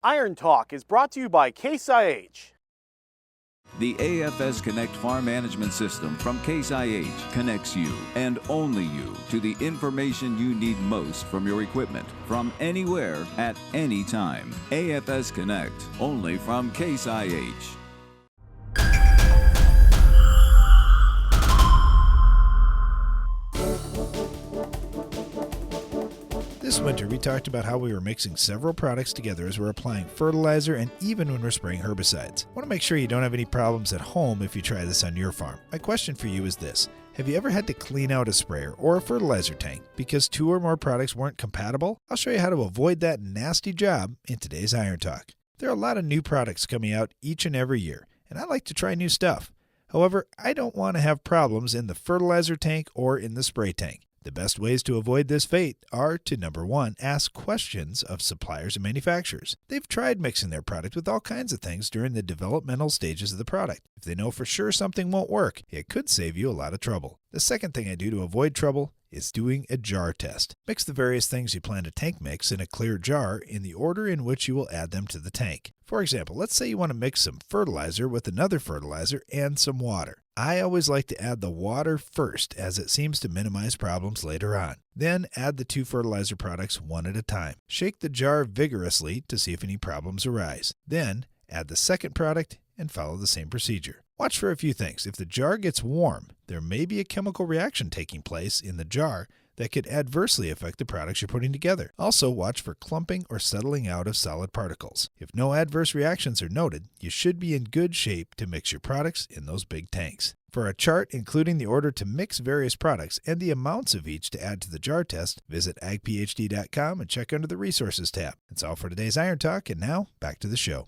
Iron Talk is brought to you by Case IH. The AFS Connect Farm Management System from Case IH connects you, and only you, to the information you need most from your equipment, from anywhere, at any time. AFS Connect, only from Case IH. This winter, we talked about how we were mixing several products together as we're applying fertilizer and even when we're spraying herbicides. I want to make sure you don't have any problems at home if you try this on your farm. My question for you is this: have you ever had to clean out a sprayer or a fertilizer tank because two or more products weren't compatible? I'll show you how to avoid that nasty job in today's Iron Talk. There are a lot of new products coming out each and every year, and I like to try new stuff. However, I don't want to have problems in the fertilizer tank or in the spray tank. The best ways to avoid this fate are to, number one, ask questions of suppliers and manufacturers. They've tried mixing their product with all kinds of things during the developmental stages of the product. If they know for sure something won't work, it could save you a lot of trouble. The second thing I do to avoid trouble is doing a jar test. Mix the various things you plan to tank mix in a clear jar in the order in which you will add them to the tank. For example, let's say you want to mix some fertilizer with another fertilizer and some water. I always like to add the water first, as it seems to minimize problems later on. Then add the two fertilizer products one at a time. Shake the jar vigorously to see if any problems arise. Then add the second product and follow the same procedure. Watch for a few things. If the jar gets warm, there may be a chemical reaction taking place in the jar that could adversely affect the products you're putting together. Also, watch for clumping or settling out of solid particles. If no adverse reactions are noted, you should be in good shape to mix your products in those big tanks. For a chart including the order to mix various products and the amounts of each to add to the jar test, visit agphd.com and check under the Resources tab. That's all for today's Iron Talk, and now back to the show.